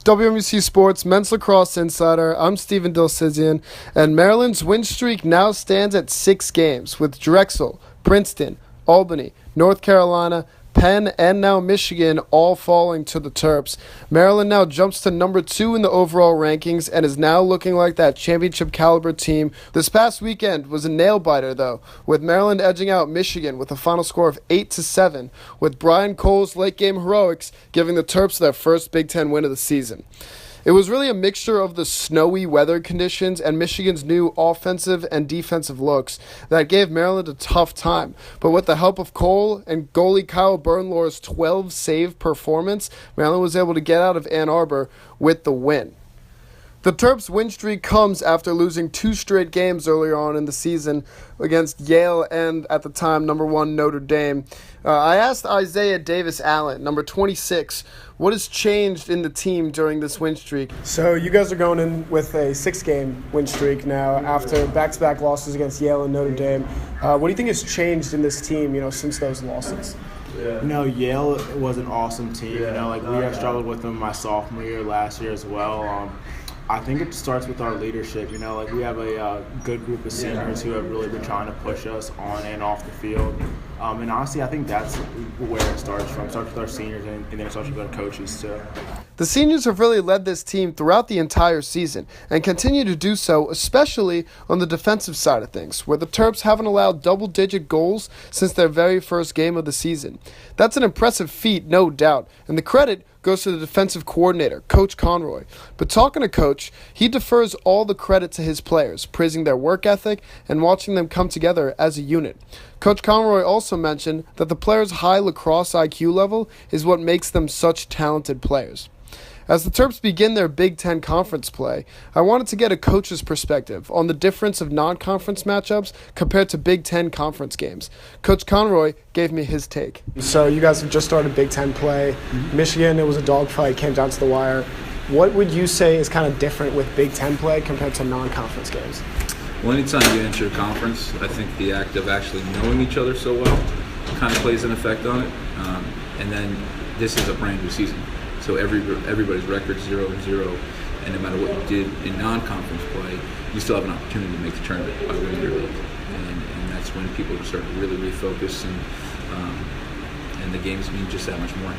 WMUC Sports Men's Lacrosse Insider. I'm Steven Dilsizian, and Maryland's win streak now stands at 6 games, with Drexel, Princeton, Albany, North Carolina, Penn, and now Michigan all falling to the Terps. Maryland now jumps to number 2 in the overall rankings and is now looking like that championship caliber team. This past weekend was a nail-biter, though, with Maryland edging out Michigan with a final score of 8-7, with Brian Cole's late-game heroics giving the Terps their first Big Ten win of the season. It was really a mixture of the snowy weather conditions and Michigan's new offensive and defensive looks that gave Maryland a tough time. But with the help of Cole and goalie Kyle Bernlohr's 12-save performance, Maryland was able to get out of Ann Arbor with the win. The Terps' win streak comes after losing 2 straight games earlier on in the season against Yale and, at the time, number 1 Notre Dame. I asked Isaiah Davis-Allen, number 26, what has changed in the team during this win streak? So you guys are going in with a 6-game win streak now after back-to-back losses against Yale and Notre Dame. What do you think has changed in this team, since those losses? Yale was an awesome team. We have struggled with them my sophomore year, last year as well. I think it starts with our leadership. We have a good group of seniors who have really been trying to push us on and off the field. And honestly, I think that's where it starts from. It starts with our seniors and then it starts with our coaches too. The seniors have really led this team throughout the entire season and continue to do so, especially on the defensive side of things, where the Terps haven't allowed double-digit goals since their very first game of the season. That's an impressive feat, no doubt, and the credit goes to the defensive coordinator, Coach Conroy. But talking to Coach, he defers all the credit to his players, praising their work ethic and watching them come together as a unit. Coach Conroy also mentioned that the players' high lacrosse IQ level is what makes them such talented players. As the Terps begin their Big Ten conference play, I wanted to get a coach's perspective on the difference of non-conference matchups compared to Big Ten conference games. Coach Conroy gave me his take. So you guys have just started Big Ten play. Michigan, it was a dogfight, came down to the wire. What would you say is kind of different with Big Ten play compared to non-conference games? Well, anytime you enter a conference, I think the act of actually knowing each other so well kind of plays an effect on it. And then this is a brand new season. So everybody's record 0-0, and no matter what you did in non-conference play, you still have an opportunity to make the tournament by winning your league. And that's when people start to really refocus, and the games mean just that much more.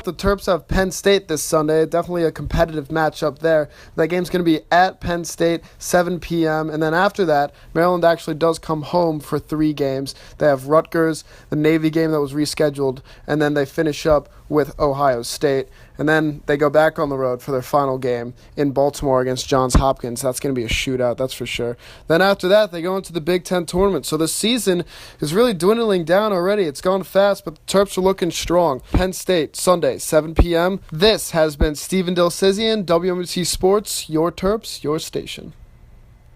The Terps have Penn State this Sunday. Definitely a competitive matchup there. That game's going to be at Penn State, 7 p.m. And then after that, Maryland actually does come home for 3 games. They have Rutgers, the Navy game that was rescheduled, and then they finish up with Ohio State. And then they go back on the road for their final game in Baltimore against Johns Hopkins. That's going to be a shootout, that's for sure. Then after that, they go into the Big Ten tournament. So the season is really dwindling down already. It's gone fast, but the Terps are looking strong. Penn State, Sunday, 7 p.m. This has been Steven Dilsizian, WMUC Sports, your Terps, your station.